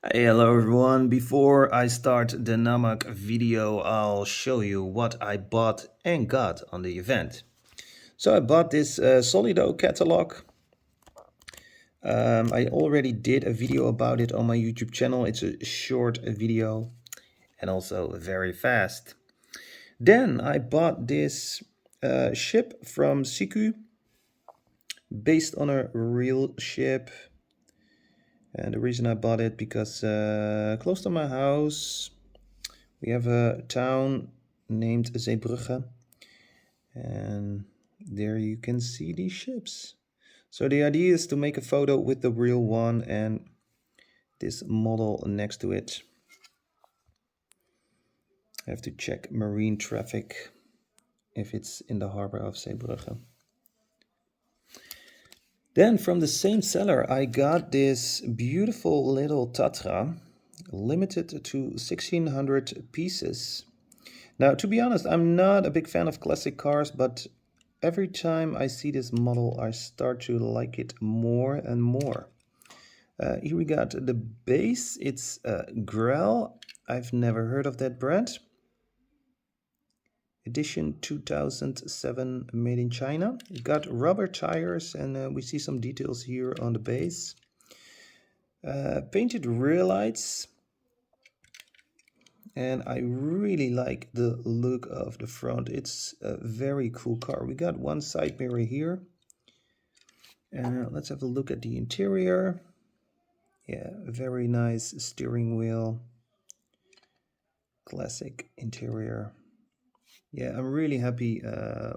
Hey, hello everyone. Before I start the Namac video, I'll show you what I bought and got on the event. So I bought this Solido catalog. I already did a video about it on my YouTube channel. It's a short video and also very fast. Then I bought this ship from Siku, based on a real ship. And the reason I bought it because close to my house we have a town named Zeebrugge, and there you can see these ships. So the idea is to make a photo with the real one and this model next to it. I have to check marine traffic if it's in the harbor of Zeebrugge. Then from the same seller I got this beautiful little Tatra, limited to 1600 pieces. Now, to be honest, I'm not a big fan of classic cars, but every time I see this model, I start to like it more and more. Here we got the base. It's Grell. I've never heard of that brand. Edition 2007, made in China. It got rubber tires, and we see some details here on the base. Painted rear lights. And I really like the look of the front. It's a very cool car. We got one side mirror here. Let's have a look at the interior. Yeah, very nice steering wheel. Classic interior. Yeah, I'm really happy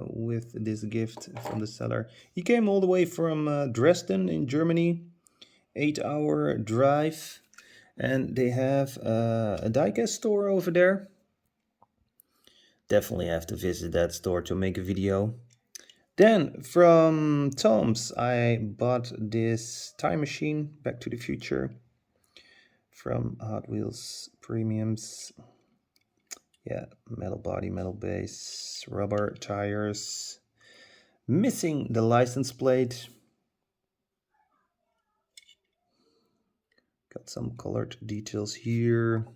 with this gift from the seller. He came all the way from Dresden in Germany. 8-hour drive. And they have a diecast store over there. Definitely have to visit that store to make a video. Then from Tom's, I bought this time machine, Back to the Future, from Hot Wheels Premiums. Yeah, metal body, metal base, rubber tires. Missing the license plate. Got some colored details here.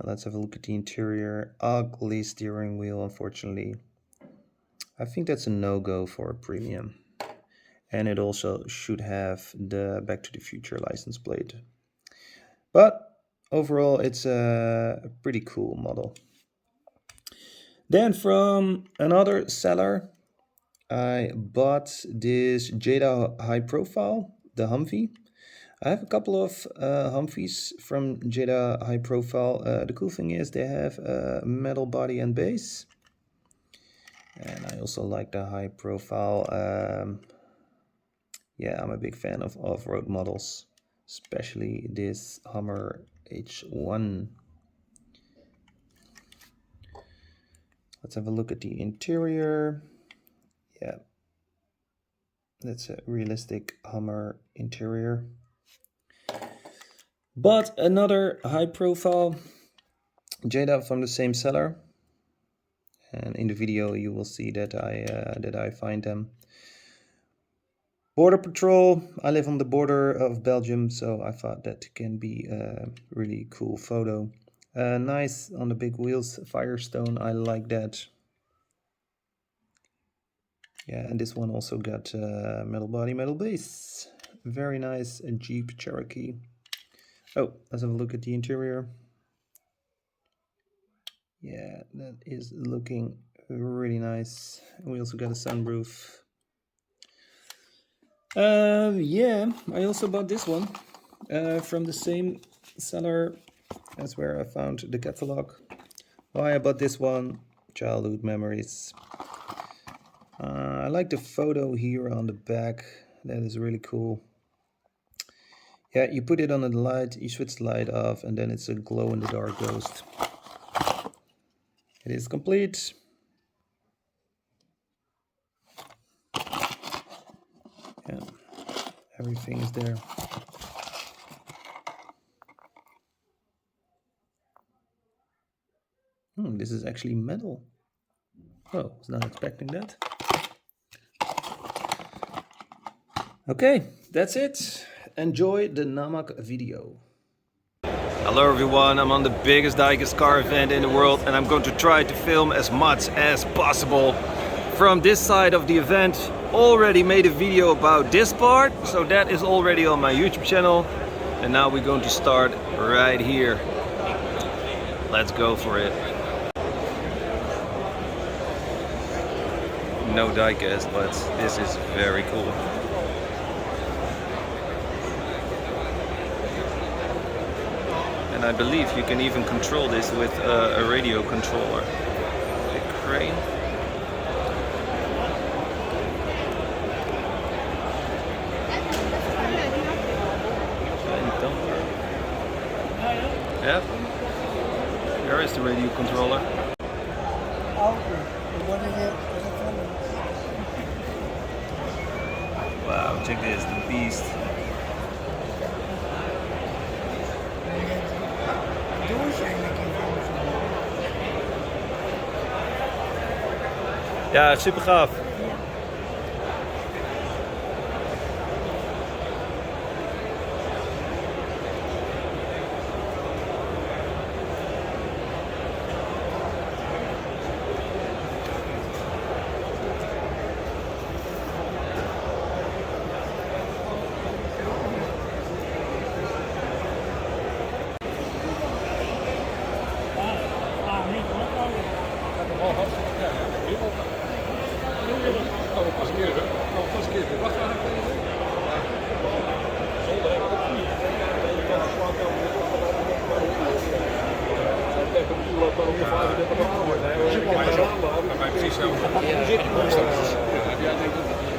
Let's have a look at the interior. Ugly steering wheel, unfortunately. I think that's a no-go for a premium. And it also should have the Back to the Future license plate. But overall, it's a pretty cool model. Then from another seller, I bought this Jada High Profile, the Humvee. I have a couple of Humvees from Jada High Profile. The cool thing is they have a metal body and base. And I also like the high profile. Yeah, I'm a big fan of off-road models, especially this Hummer H1. Let's have a look at the interior. Yeah, that's a realistic Hummer interior. But another high-profile Jada from the same seller. And in the video you will see that I find them. Border Patrol. I live on the border of Belgium, so I thought that can be a really cool photo. Nice on the big wheels, Firestone. I like that. Yeah, and this one also got metal body, metal base. Very nice Jeep Cherokee. Oh, let's have a look at the interior. Yeah, that is looking really nice. We also got a sunroof. Yeah, I also bought this one from the same seller as where I found the catalog. Why I bought this one? Childhood memories. I like the photo here on the back. That is really cool. Yeah, you put it on the light, you switch the light off, and then it's a glow-in-the-dark ghost. It is complete. Yeah, everything is there. This is actually metal. Oh, I was not expecting that. Okay, that's it. Enjoy the Namac video. Hello everyone, I'm on the biggest Diecast Car event in the world and I'm going to try to film as much as possible. From this side of the event, already made a video about this part, so that is already on my YouTube channel. And now we're going to start right here. Let's go for it. No diecast, but this is very cool. And I believe you can even control this with a radio controller. The crane. Yep. There is the radio controller. Wow, check this, the beast. Ja, super gaaf.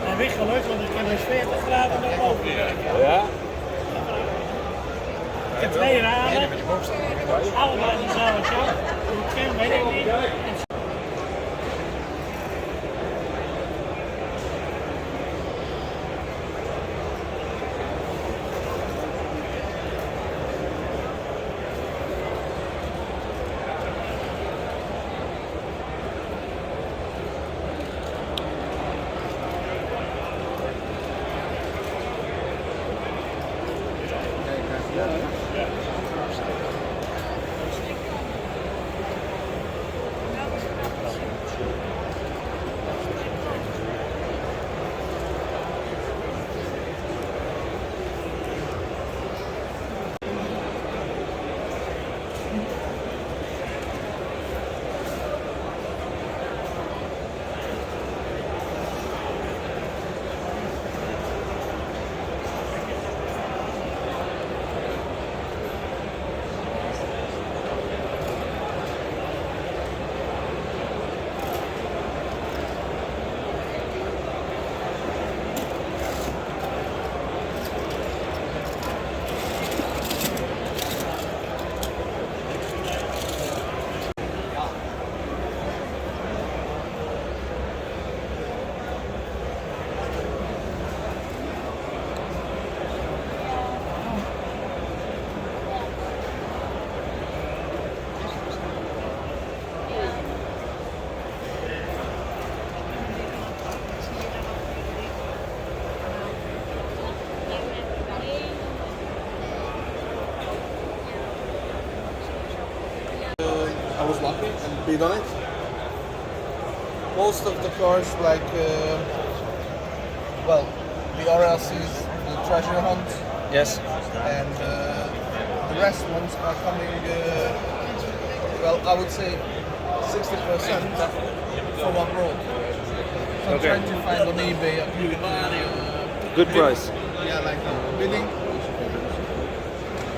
En weer gelukt, want ik heb dus 40 graden naar boven. Ja? Ik heb 2 ramen, allebei dezelfde shop. Ik ken weet ik niet. I was lucky and bid on it. Most of the cars, like, well, the RLCs, the treasure hunt, Yes. and the rest ones are coming, well, I would say 60% from abroad. So I'm Okay. trying to find on eBay a Good price. yeah, like bidding.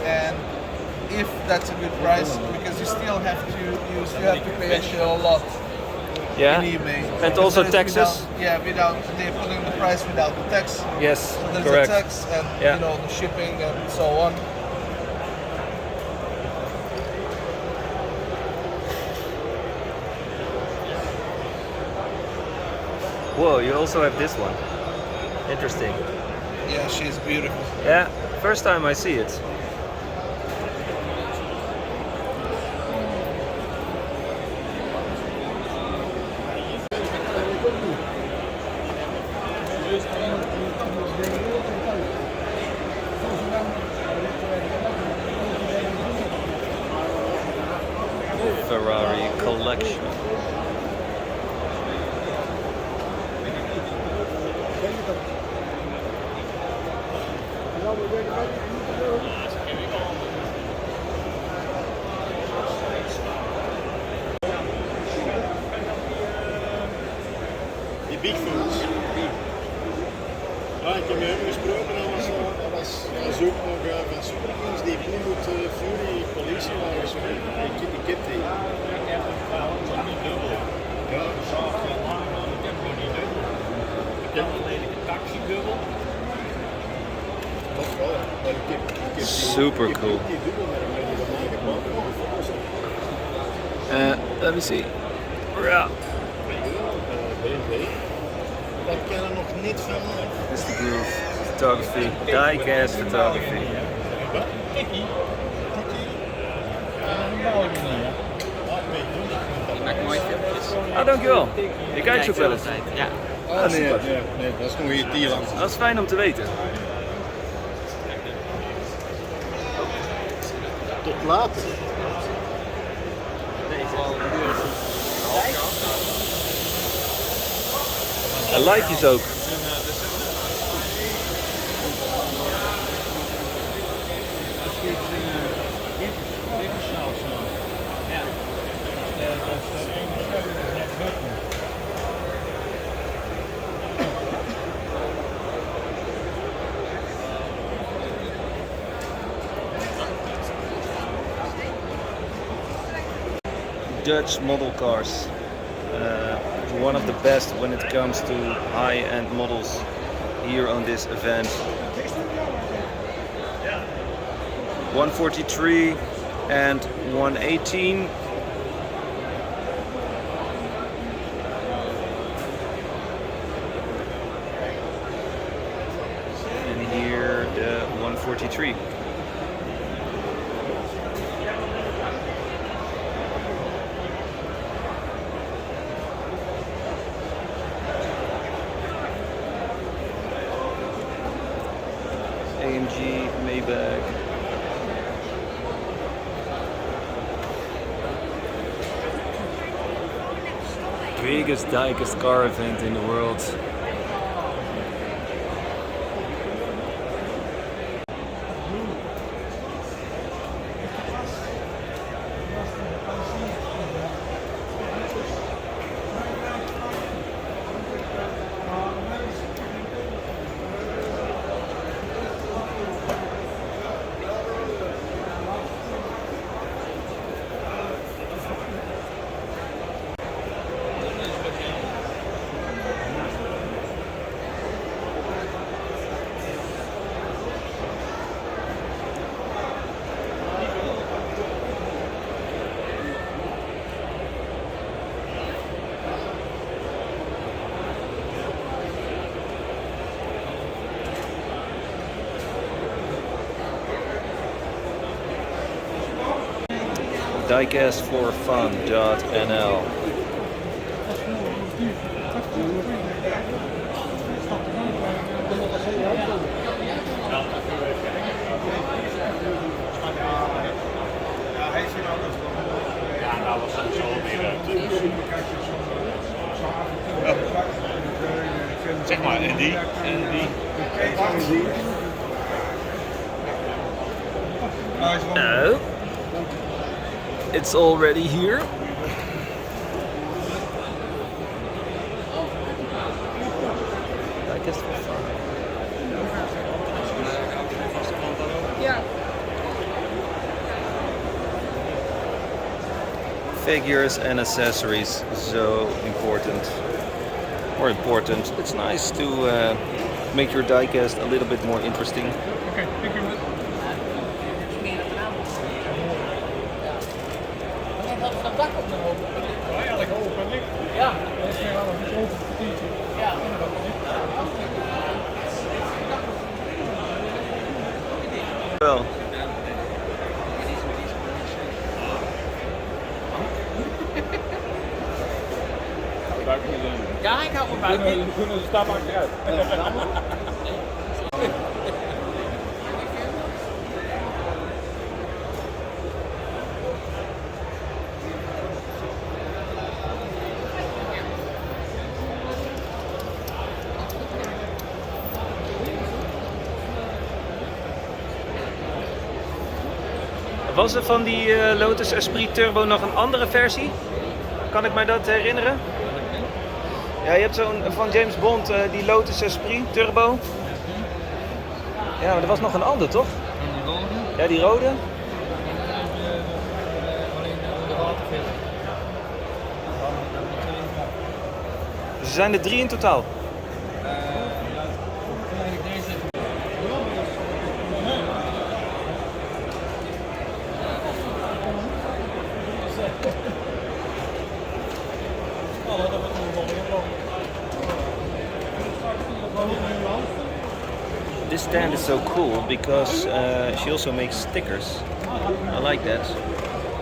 And if that's a good price, because you still have to pay actually a lot Yeah. in eBay. And also Because taxes. without they're putting the price without the tax. Yes, So there's correct. a tax and Yeah. the shipping and so on. Whoa, you also have this one. Interesting. Yeah, she's beautiful. Yeah, first time I see it. Ferrari collection. Die Bigfoots. Ja, ik heb met hem gesproken, dat was zoek nog van Superkings, die Plymouth Fury politiewagens. Ik heb die. Niet dubbel. Ja. Ik heb gewoon niet dubbel. Ik heb alleen een taxi dubbel. Dat wel, maar ik heb die, Super ik heb cool. die dubbel met hem die van mij gebouwd. Let me see. Ja. BMW. Dat kan er nog niet van. This is the groove. Photography. Diecast photography. Tikkie. Ik maak mooie filmpjes. Ah, dankjewel. Je kijkt ook wel eens. Ja. Ah, nee, dat is nog hier Thailand. Dat is fijn om te weten. Tot later. En likejes ook. Dutch model cars. One of the best when it comes to high-end models here on this event. 143 and 118. And here the 143. AMG, Maybach. Biggest Diecast Car event in the world. Diecastforfun.nl. Ja, nou was het zo weer uit. Zeg maar, en die? En die? Oh, it's already here. Diecast for fun. Ja. Figures and accessories, so important. More important. It's nice to make your diecast a little bit more interesting. Oké, thank you. Dak op de hoofd. Eigenlijk open licht. Ja. Dat is wel een iets open vertientje. Ja. Wel. Ja, ik hou me buiten. We kunnen de stap achteruit. Was er van die Lotus Esprit Turbo nog een andere versie? Kan ik mij dat herinneren? Ja, je hebt zo'n van James Bond, die Lotus Esprit Turbo. Ja, maar er was nog een ander, toch? En die rode. Ja, die rode. Alleen de waterfilter. Dus er zijn er 3 in totaal. This stand is so cool because she also makes stickers. I like that.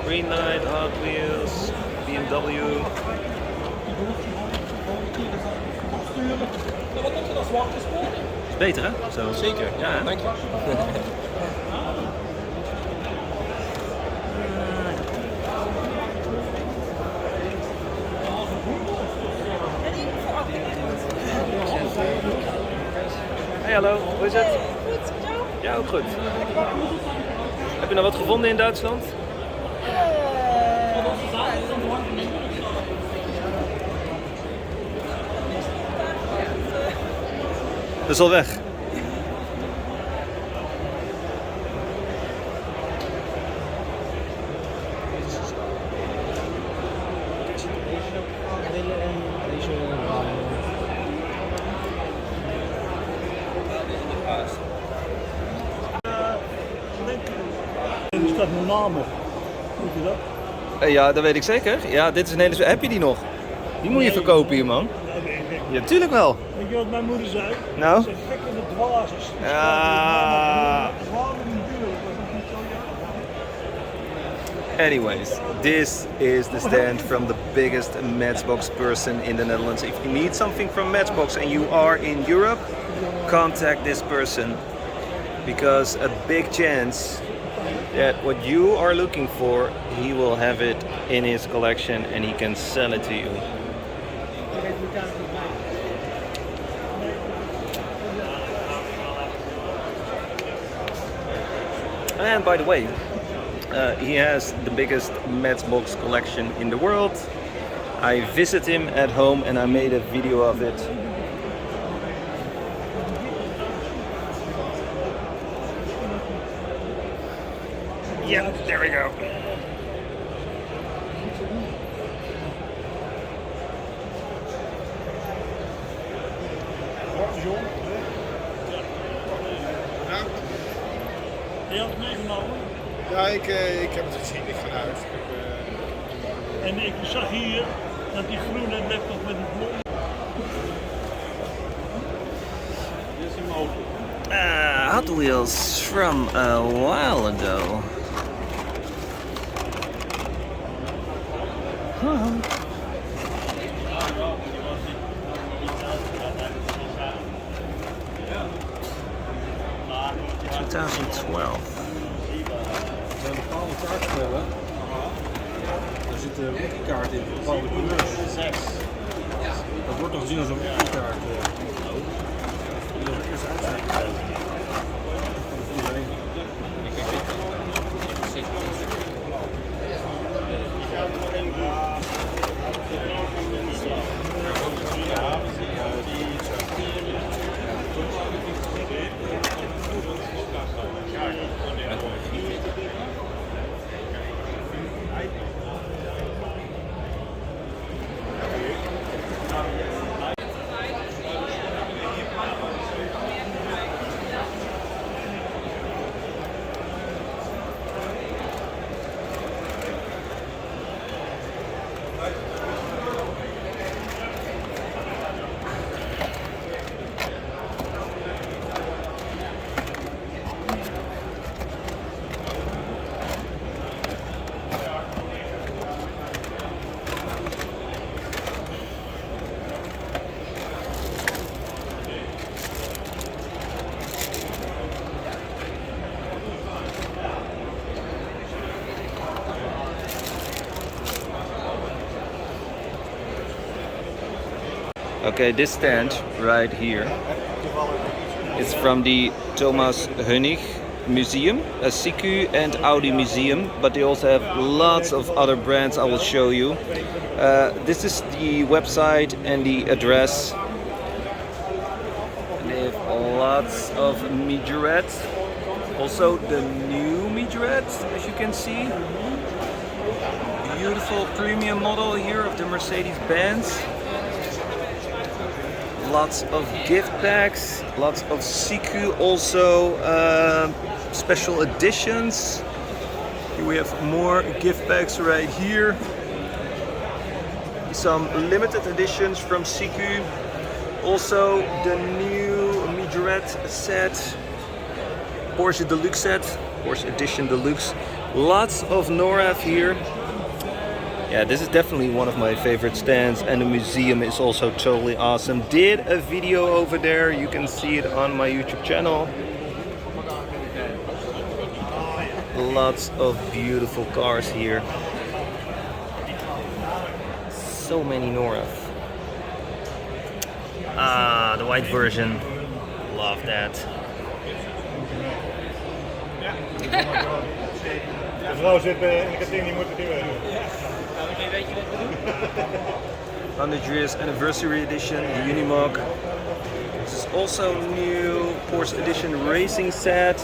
Green Knight, Hot Wheels, BMW. Is beter, hè? Zo. Zeker, Ja. dank je. Hey, hallo, hoe is het? Ja, ook goed. Heb je nog wat gevonden in Duitsland? Dat is al weg. Er staat mijn naam op. Weet je dat? Ja, dat weet ik zeker. Ja, dit is een hele... Heb je die nog? Die moet je verkopen hier, man. Ja, natuurlijk wel. Weet je wat mijn moeder zei? Nou? Ze zijn gek in de dwazers. Ja. Waarom niet duur? Was dat niet zo, ja? Anyways, this is the stand from the biggest Matchbox person in the Netherlands. If you need something from Matchbox and you are in Europe, contact this person because a big chance that what you are looking for, he will have it in his collection and he can sell it to you. And by the way, he has the biggest Matchbox collection in the world. I visit him at home and I made a video of it. Yeah, there we go. Je had het meegenomen. Ja, ik heb het gezien. Ik ga naar huis. En ik zag hier dat die groene laptop met die blonde. Hot Wheels from a while ago. Er zijn bepaalde kaartspellen. Daar zitten wiki-kaarten in, bepaalde couleurs. Dat wordt nog gezien als een wiki-kaart. Die als eerste uitzending. Okay, this stand right here is from the Thomas Hönig museum, a CQ and Audi museum, but they also have lots of other brands I will show you. This is the website and the address. They have lots of Mijurettes, also the new Mijurettes, as you can see. Beautiful premium model here of the Mercedes-Benz. Lots of gift bags, lots of CQ, also special editions. Here we have more gift bags right here. Some limited editions from CQ. Also the new Midurette set, Porsche Deluxe set, Porsche Edition Deluxe. Lots of NORAF here. Yeah, this is definitely one of my favorite stands, and the museum is also totally awesome. Did a video over there, you can see it on my YouTube channel. Lots of beautiful cars here. So many NORAF. Ah, the white version. Love that. De vrouw zit en ik heb ding niet moeten doen. 100 years anniversary edition, the Unimog. This is also new Porsche Edition racing set.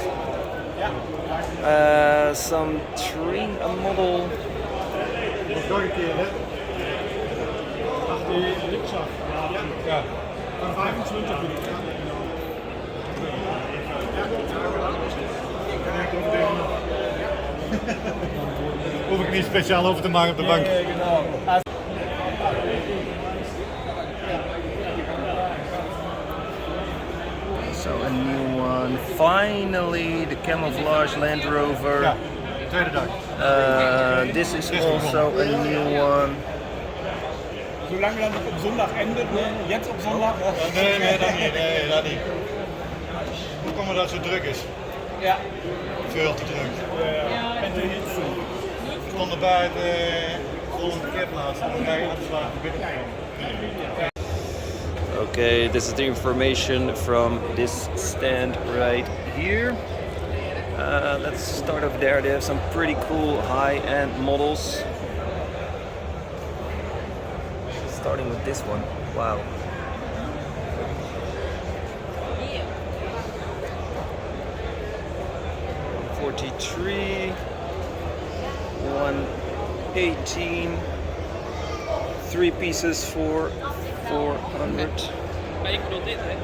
Some train model. Nog een keer, hè? Ja. Van 25 Hoef ik niet speciaal over te maken op de bank. Nee, genau. So a new one. Finally, the camouflage Land Rover. Ja, tweede dag. This is also a new one. Solange dan op zondag endet, ne? Jetzt op zondag. Nee, dat niet. Hoe komt het dat het zo druk is? Ja. Veel te druk. En de hits. We stonden buiten, vol een parkeerplaats, en dan ga je aanslagen binnen. Okay, this is the information from this stand right here. Let's start over there. They have some pretty cool high-end models. Starting with this one. Wow. $43, $118, 3 pieces for $400. Maar ik bedoel dit, hè?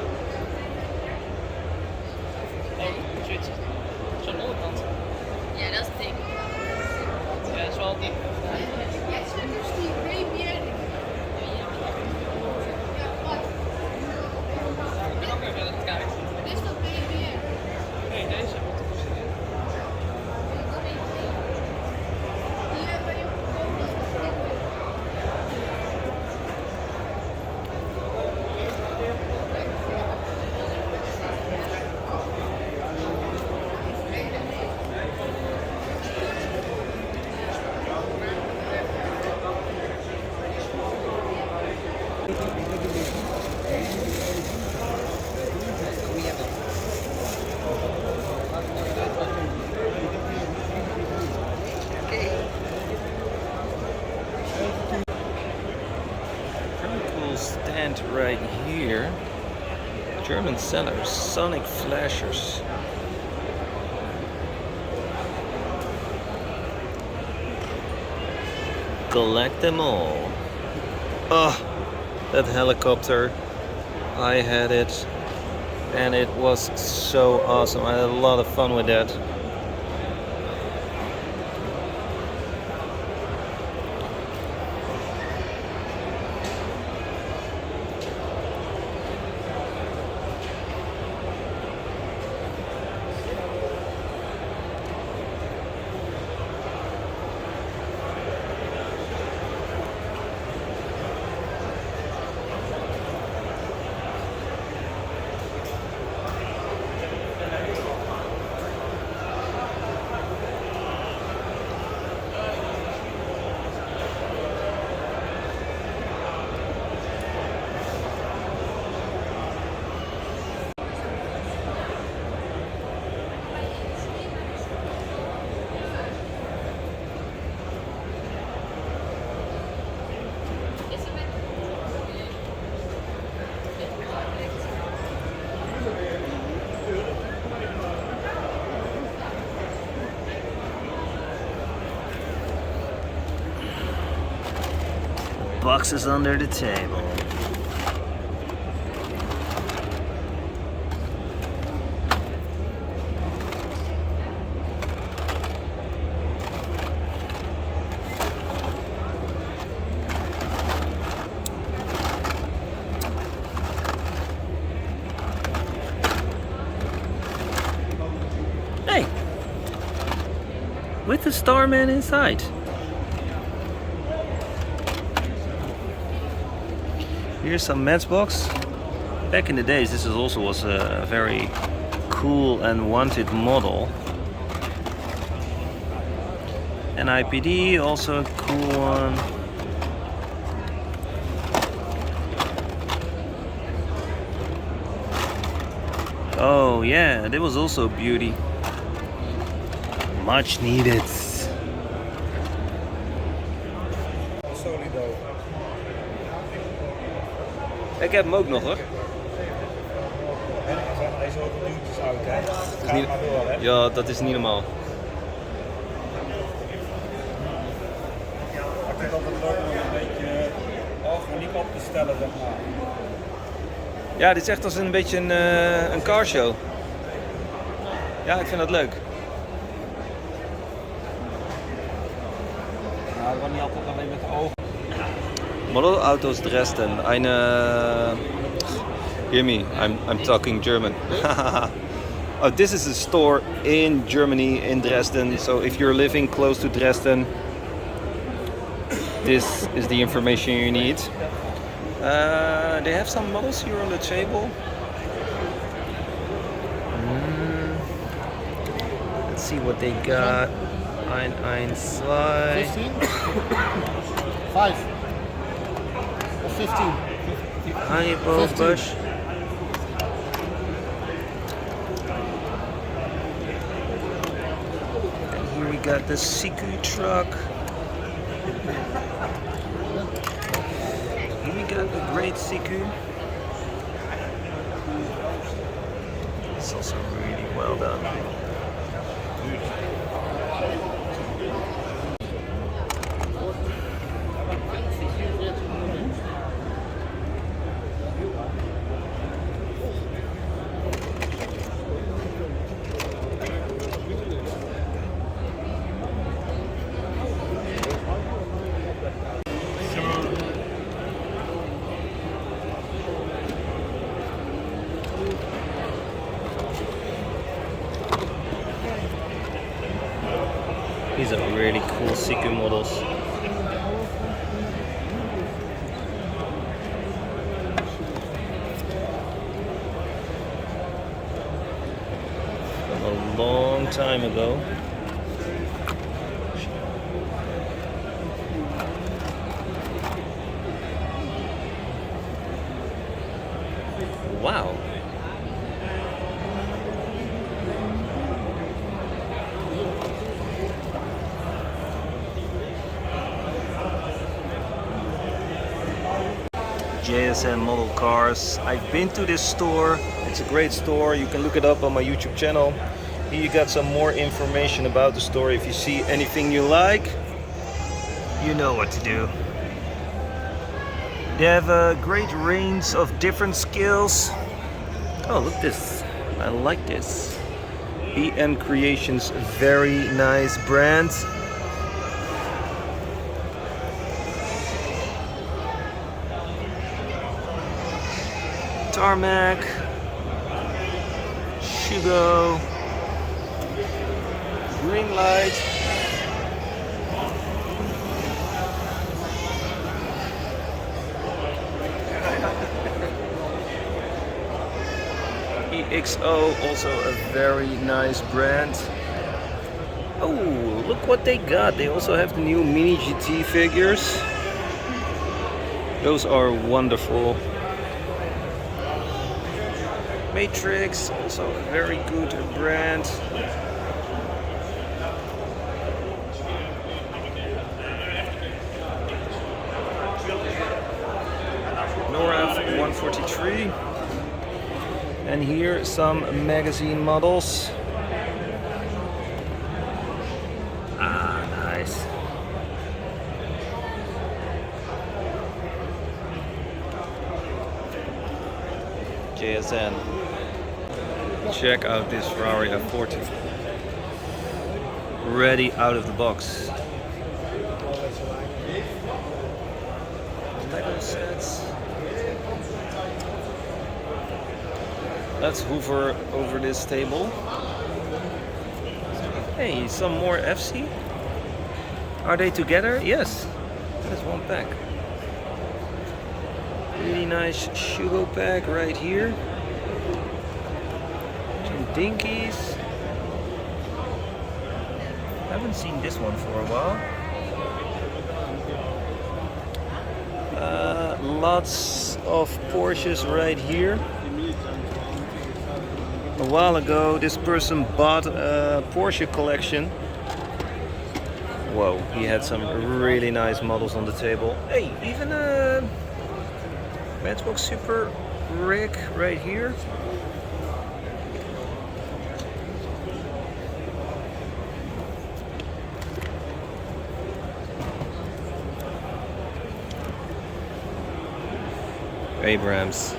Nee, zoiets. Zo'n onderkant. Ja, dat is dik. Ja, dat is wel dik. Ik ben ook even aan het kijken. Nee, deze. Stand right here. German sellers, Sonic Flashers. Collect them all. Oh, that helicopter. I had it and it was so awesome. I had a lot of fun with that. boxes under the table. Hey! With the Starman inside. Here's some Matchbox. Back in the days, this also was a very cool and wanted model. An IPD, also a cool one. Oh yeah, that was also a beauty. Much needed. Solido. Ik heb hem ook nog hoor. Hij is ook duurtjes oud, hè? Ga niet- maar door, hè? Ja, dat is niet normaal. Ik vind dat het leuk om een beetje organiek op te stellen, zeg maar. Ja, dit is echt als een beetje een carshow. Ja, ik vind dat leuk. Nou, dat wordt niet altijd alleen met de ogen. Modelautos Dresden. Hear me, I'm talking German. Oh, this is a store in Germany, in Dresden. So if you're living close to Dresden, this is the information you need. They have some models here on the table. Let's see what they got. 1, 2. 15? 5. Of 15? Haribo 15. Bush. And here we got the Siku truck. Here we got the great Siku. It's also really well done. These are really cool Siku models. From a long time ago. Wow. JSM model cars. I've been to this store. It's a great store. You can look it up on my YouTube channel. Here you got some more information about the store. If you see anything you like, you know what to do. They have a great range of different scales. Oh, look this. I like this. BM Creations, very nice brand. Namac, Shugo, green light, EXO, also a very nice brand. Oh, look what they got. They also have the new Mini GT figures. Those are wonderful. Matrix, also a very good brand. Nora 143. And here some magazine models. Ah, nice. JSN. Check out this Ferrari F40. Ready out of the box. Lego sets. Let's hoover over this table. Hey, some more FC. Are they together? Yes. There's one pack. Really nice Shugo pack right here. Some dinkies. Haven't seen this one for a while. Lots of Porsches right here. A while ago, this person bought a Porsche collection. Whoa, he had some really nice models on the table. Hey, even a Matchbox Super rig right here. Abrams.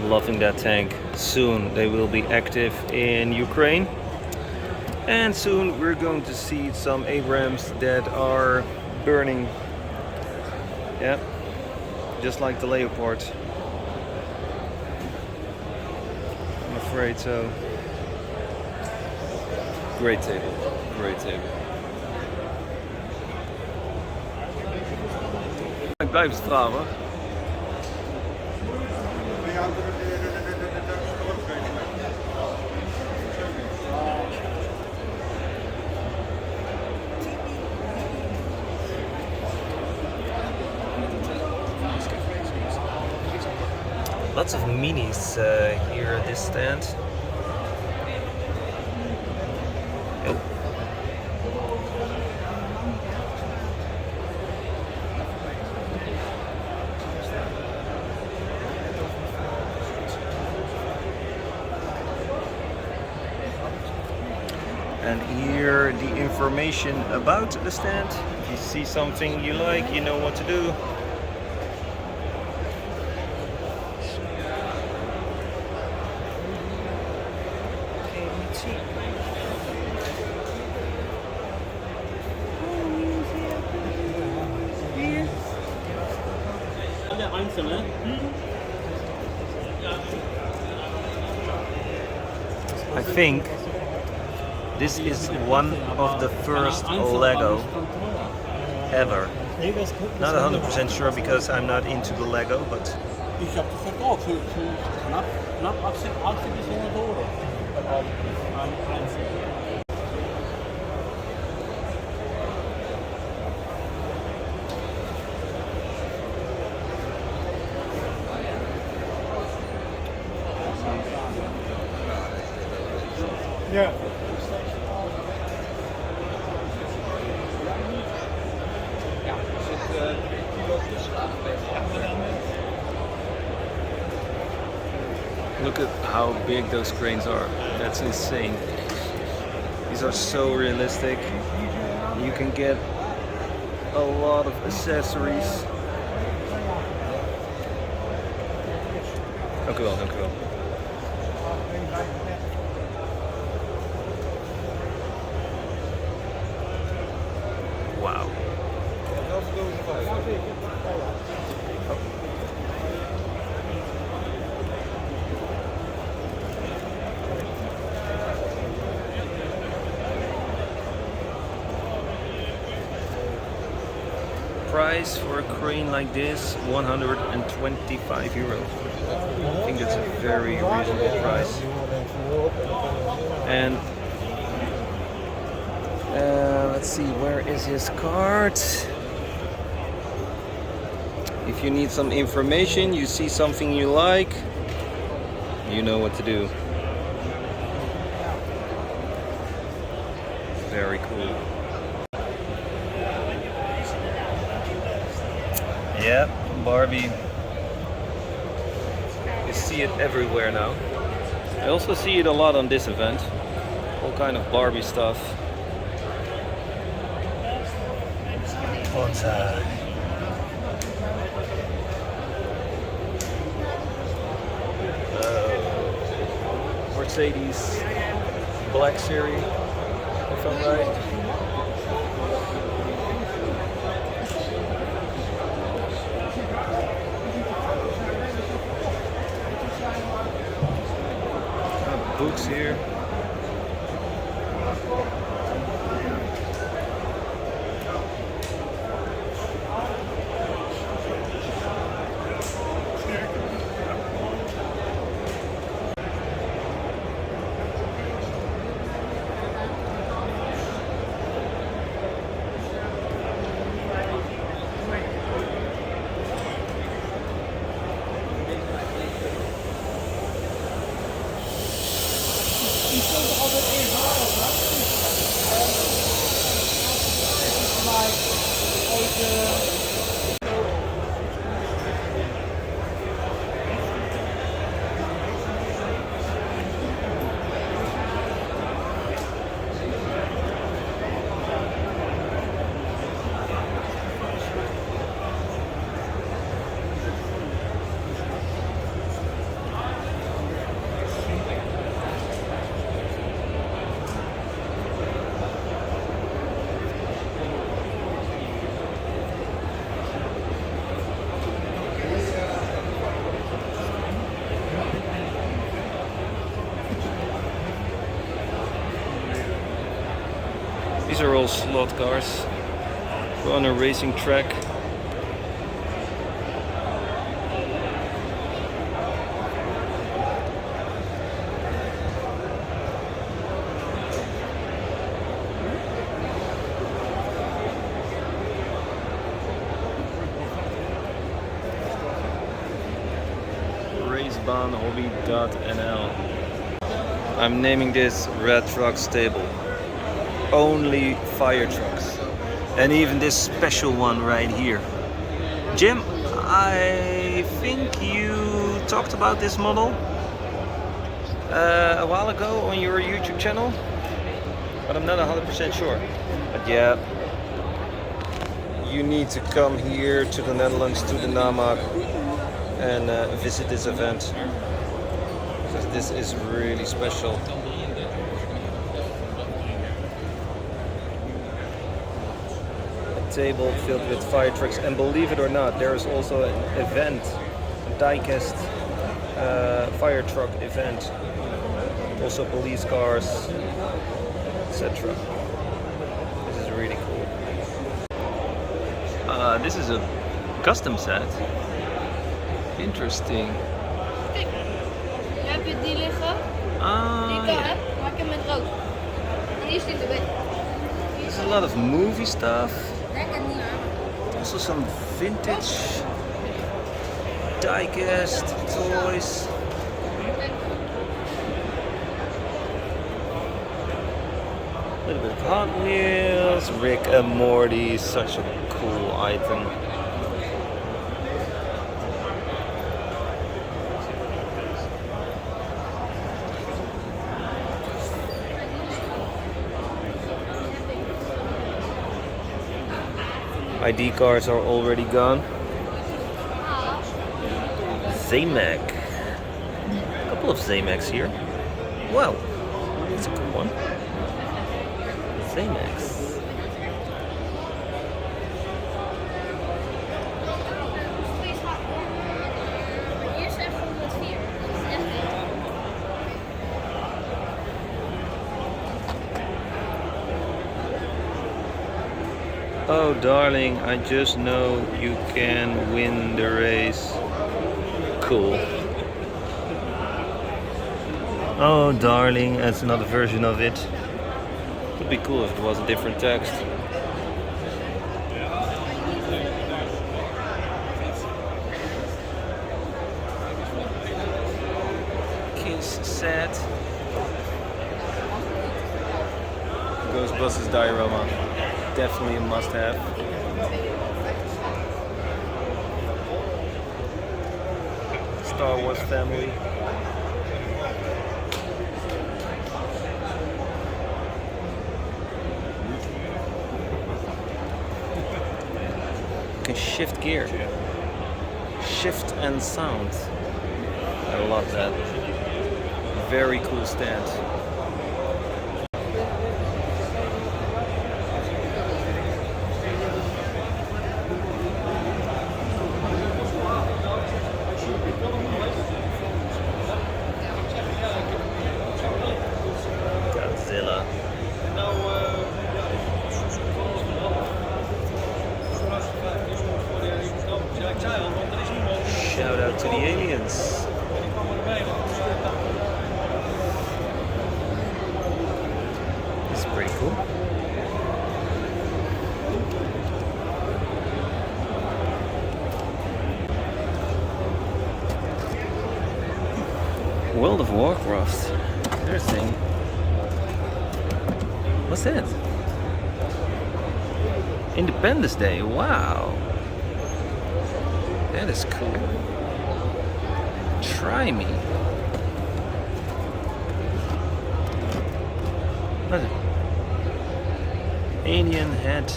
Loving that tank. Soon they will be active in Ukraine. And soon we're going to see some Abrams that are burning. Yeah, just like the Leopard. I'm afraid so. Great table, great table. Ik blijf het vertrouwen. Lots of minis here at this stand. Oh. And here the information about the stand. If you see something you like, you know what to do. I think this is one of the first Lego ever. Not 100% sure because I'm not into the Lego, but Ich habe das verkauft für knapp 80 bis 100 Euro. Ja. look at how big those cranes are. That's insane. These are so realistic. You can get a lot of accessories. Dank u wel, dank u wel. Wow. Price for a crane like this, 125 euro. I think that's a very reasonable price. And let's see, where is his card? If you need some information, you see something you like, you know what to do. Very cool. Yeah, Barbie. You see it everywhere now. I also see it a lot on this event. All kind of Barbie stuff. Mercedes Black Series, if I'm right. Books here. These are all slot cars. We're on a racing track. Racebaanhobby.nl. I'm naming this Red Truck Stable. Only fire trucks. And even this special one right here. Jim, I think you talked about this model a while ago on your YouTube channel, but I'm not 100% sure. But yeah, you need to come here to the Netherlands, to the Namac, and visit this event, because this is really special. Table filled with fire trucks, and believe it or not, there is also an event, a diecast fire truck event, also police cars, etc. This is really cool. This is a custom set. Interesting. Kijk, hier heb je die liggen. Die ik al heb, maar ik heb met rood. En hier zit erbij. There's a lot of movie stuff. Lekker niet. Also some vintage diecast toys. A little bit of Hot Wheels, Rick and Morty, such a cool item. ID cards are already gone. Zamac. A couple of Zamacs here. Wow, that's a cool one. Zamacs. Hier is echt 104. Dat is echt niet. Oh darling, I just know you can win the race. Cool. Oh darling, that's another version of it. Would be cool if it was a different text. Kiss set. Ghostbusters diorama. Definitely a must-have. Star Wars family. You can shift gear. Shift and sound. I love that. Very cool stand. Godzilla. Shout out to the aliens. This is pretty cool. World of Warcraft. Interesting. What's that? Independence Day. Wow. That is cool. Try me. What is it? Alien head.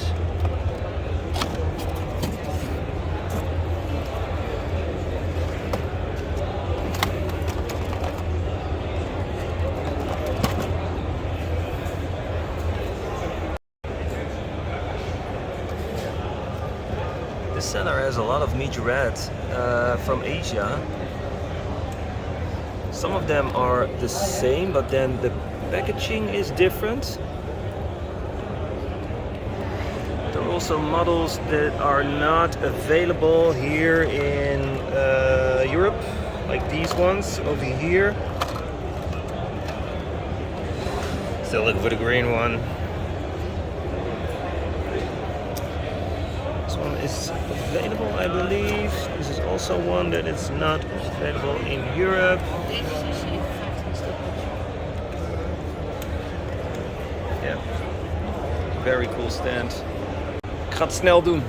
This seller has a lot of meteorads from Asia. Some of them are the same, but then the packaging is different. There are also models that are not available here in Europe, like these ones over here. Still looking for the green one. This one is available, I believe. This is also one that is not available in Europe. Yeah, very cool stand. Ik ga het snel doen.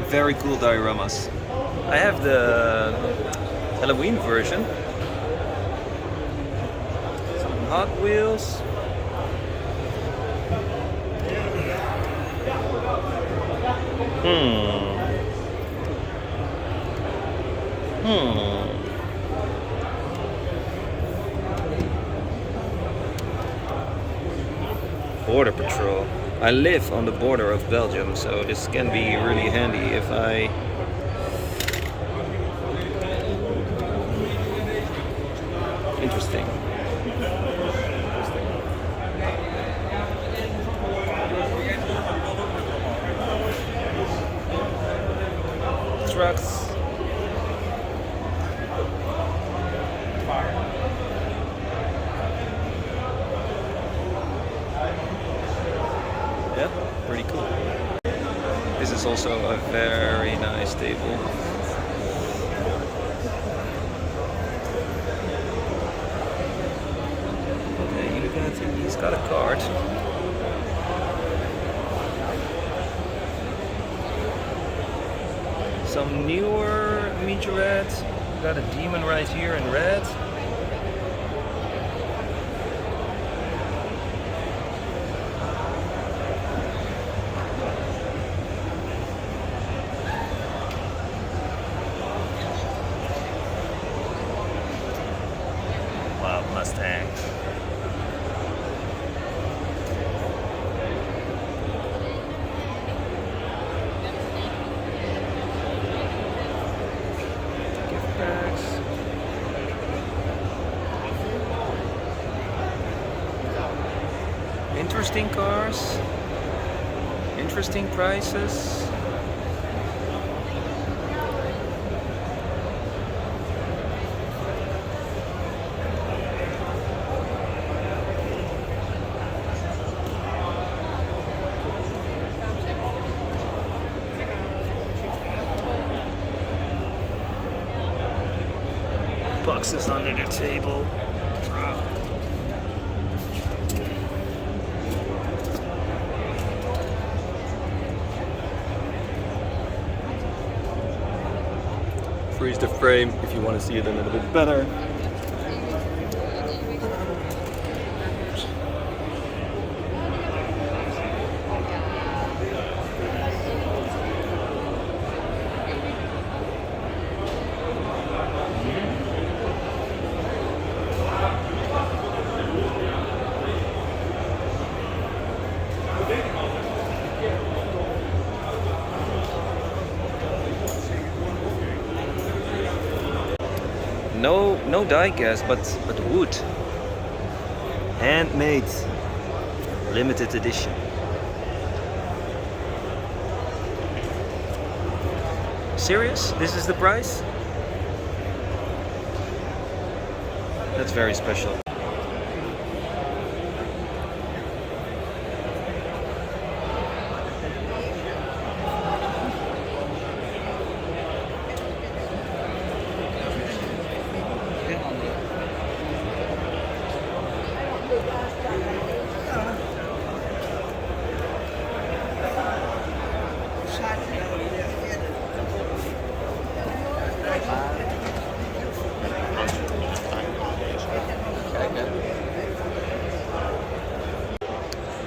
Very cool dioramas. I have the Halloween version. Some Hot Wheels. Border Patrol. I live on the border of Belgium, so this can be really handy if I interesting. Trucks. Yeah, pretty cool. This is also a very nice table. Okay, he's got a card. Some newer meteorites. Got a demon right here in red. Wow, Mustang. Gift bags. Interesting cars. Interesting prices. Boxes under the table. increase the frame if you want to see it a little bit better. No diecast, but wood. Handmade. Limited edition. Serious? This is the price? That's very special.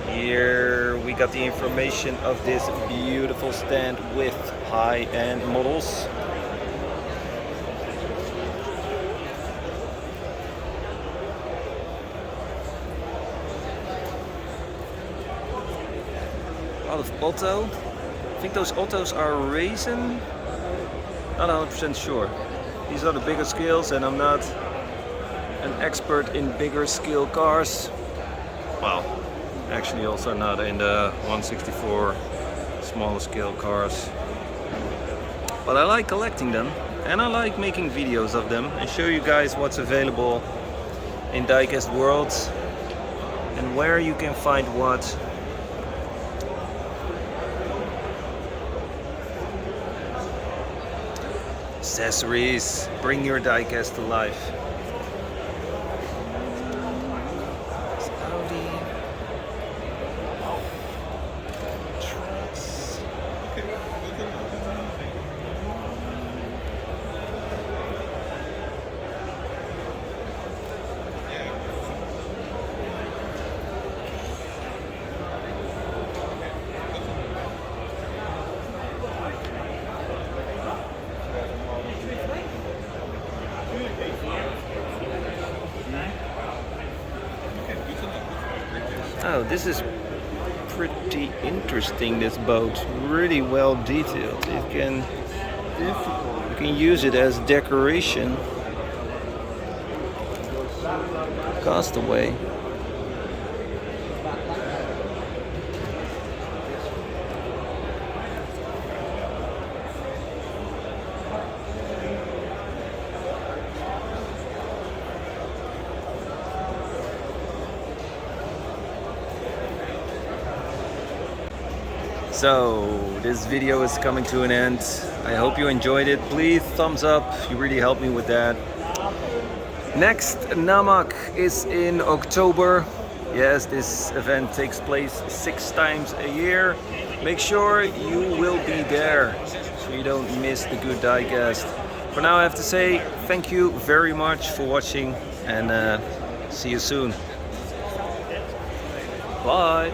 Here we got the information of this beautiful stand with high-end models. Out of Otto. I think those Ottos are Raisin. Not 100% sure. These are the bigger scales, and I'm not an expert in bigger scale cars. Well, actually also not in the 164 smaller scale cars. But I like collecting them, and I like making videos of them and show you guys what's available in Diecast World and where you can find what. Accessories, bring your diecast to life. Oh, this is pretty interesting, this boat. Really well detailed. You can use it as decoration. Castaway. So this video is coming to an end. I hope you enjoyed it. Please thumbs up, you really helped me with that. Next Namac is in October. Yes, this event takes place 6 times a year. Make sure you will be there so you don't miss the good diecast. For now I have to say thank you very much for watching, and see you soon. Bye.